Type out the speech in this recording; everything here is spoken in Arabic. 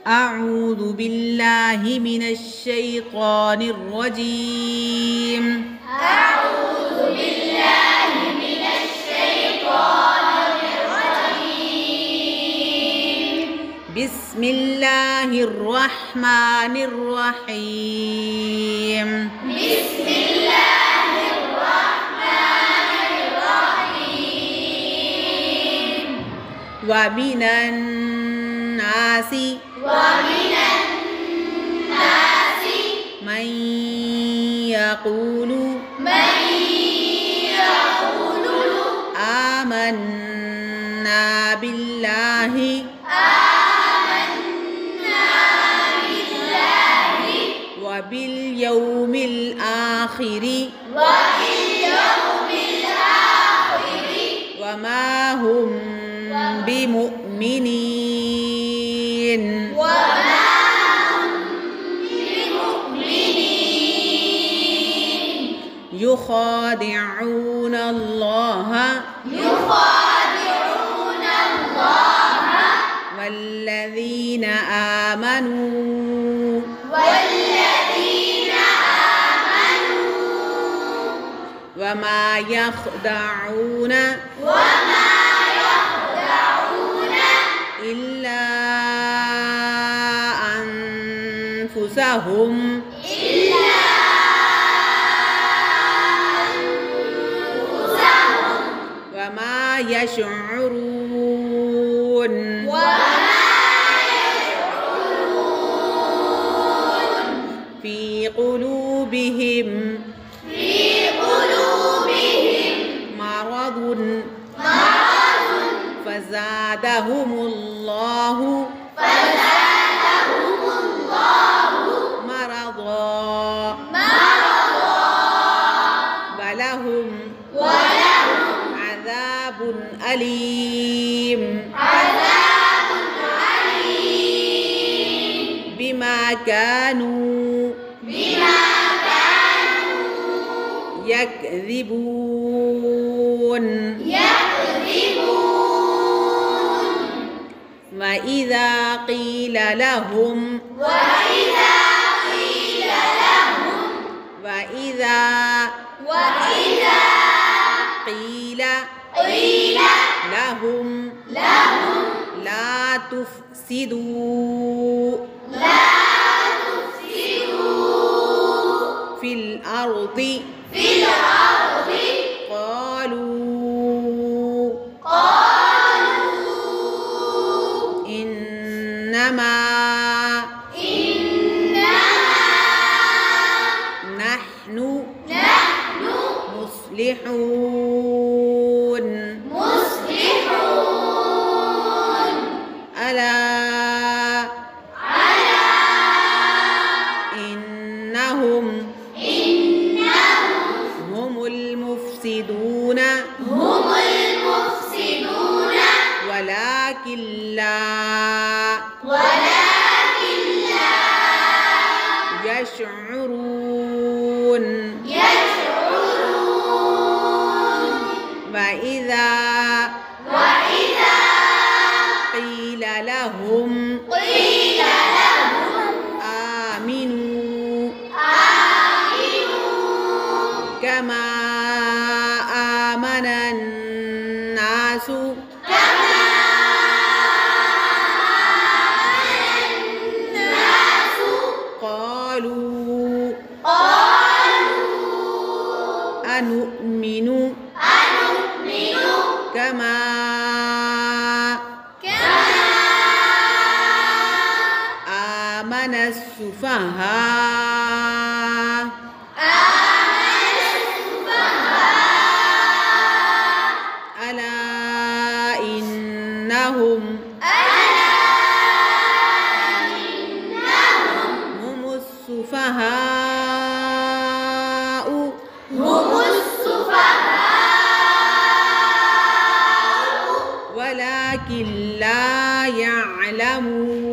أعوذ بالله من الشيطان الرجيم. أعوذ بالله من الشيطان الرجيم. بسم الله الرحمن الرحيم. بسم الله الرحمن الرحيم. ومن الناس من يقول آمنا بالله وباليوم الآخر وما هم بمؤمنين. يخادعون الله والذين آمنوا وما يخدعون إلا أنفسهم وما يشعرون. في قلوبهم مرض فزادهم الله مرضا ولهم عذاب أليم بما كانوا يكذبون. وإذا قيل لهم لا تفسدوا في الأرض قالوا إنما نحن مصلحون. ألا إنهم هم المفسدون ولكن لا يشعرون. وإذا قيل لهم آمنوا كما آمن الناس قالوا أنؤمن كما آمن السفهاء. ألا إنهم هم السفهاء ولكن لا يعلمون.